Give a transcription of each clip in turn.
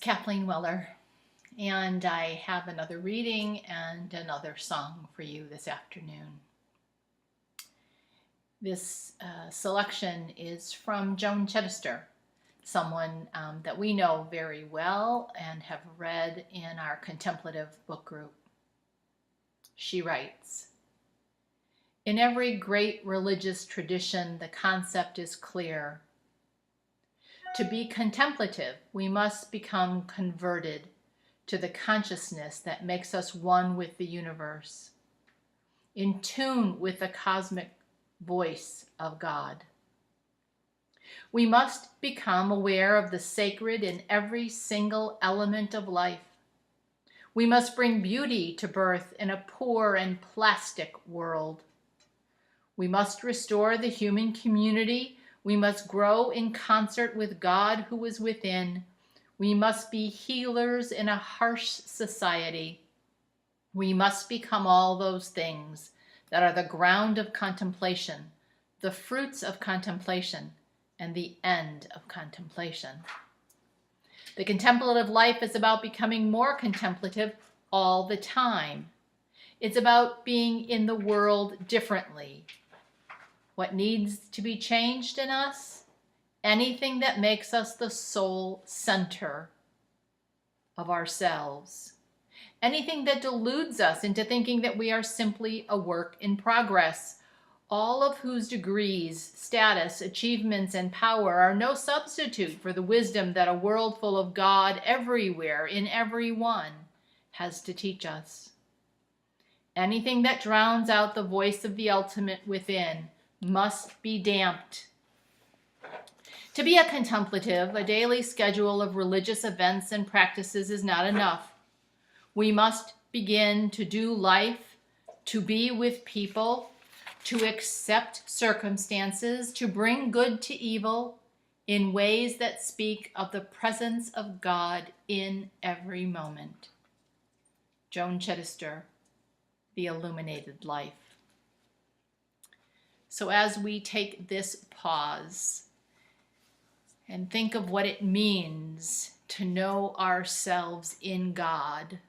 Kathleen Weller, and I have another reading and another song for you this afternoon. This selection is from Joan Chittister, someone that we know very well and have read in our contemplative book group. She writes, "In every great religious tradition, the concept is clear. To be contemplative, we must become converted to the consciousness that makes us one with the universe, in tune with the cosmic voice of God. We must become aware of the sacred in every single element of life. We must bring beauty to birth in a poor and plastic world. We must restore the human community. We must grow in concert with God who is within. We must be healers in a harsh society. We must become all those things that are the ground of contemplation, the fruits of contemplation, and the end of contemplation. The contemplative life is about becoming more contemplative all the time. It's about being in the world differently. What needs to be changed in us? Anything that makes us the sole center of ourselves. Anything that deludes us into thinking that we are simply a work in progress, all of whose degrees, status, achievements, and power are no substitute for the wisdom that a world full of God everywhere, in everyone, has to teach us. Anything that drowns out the voice of the ultimate within must be damped. To be a contemplative, a daily schedule of religious events and practices is not enough. We must begin to do life, to be with people, to accept circumstances, to bring good to evil in ways that speak of the presence of God in every moment." Joan Chittister, The Illuminated Life. So as we take this pause and think of what it means to know ourselves in God,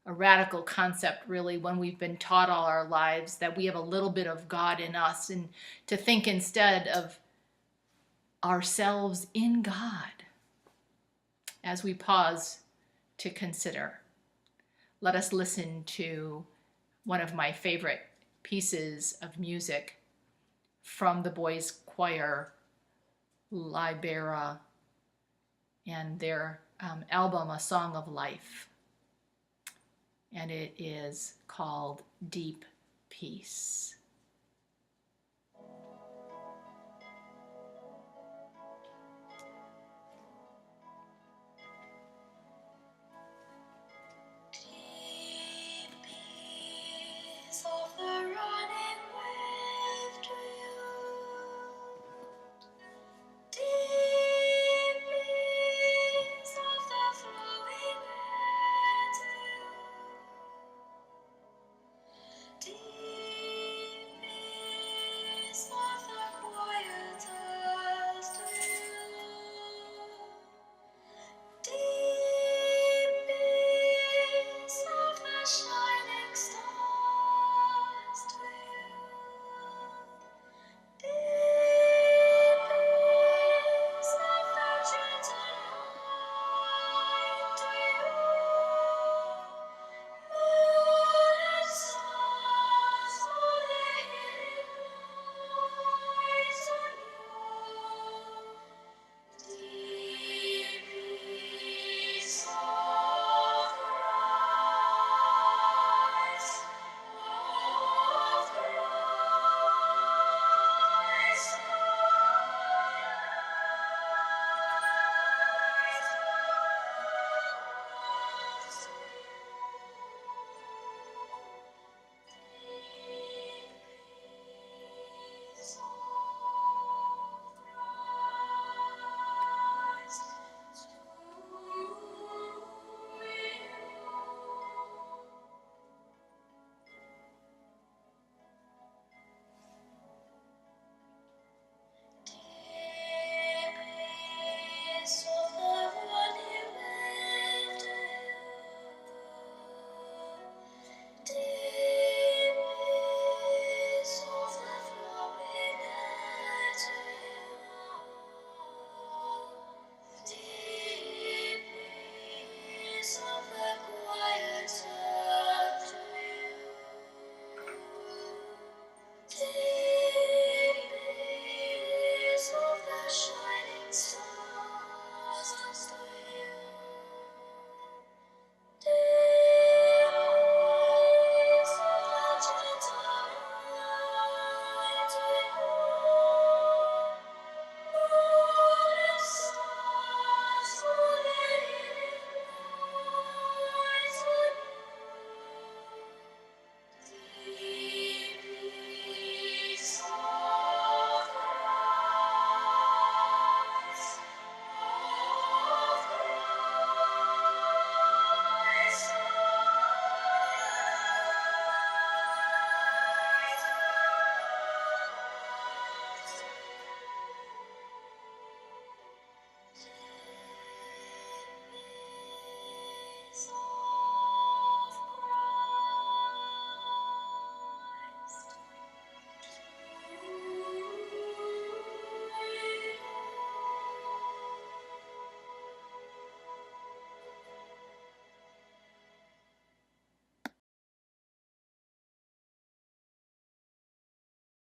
a radical concept really when we've been taught all our lives that we have a little bit of God in us, and to think instead of ourselves in God. As we pause to consider, let us listen to one of my favorite pieces of music from the boys' choir, Libera, and their album, A Song of Life. And it is called Deep Peace. Deep peace of the rising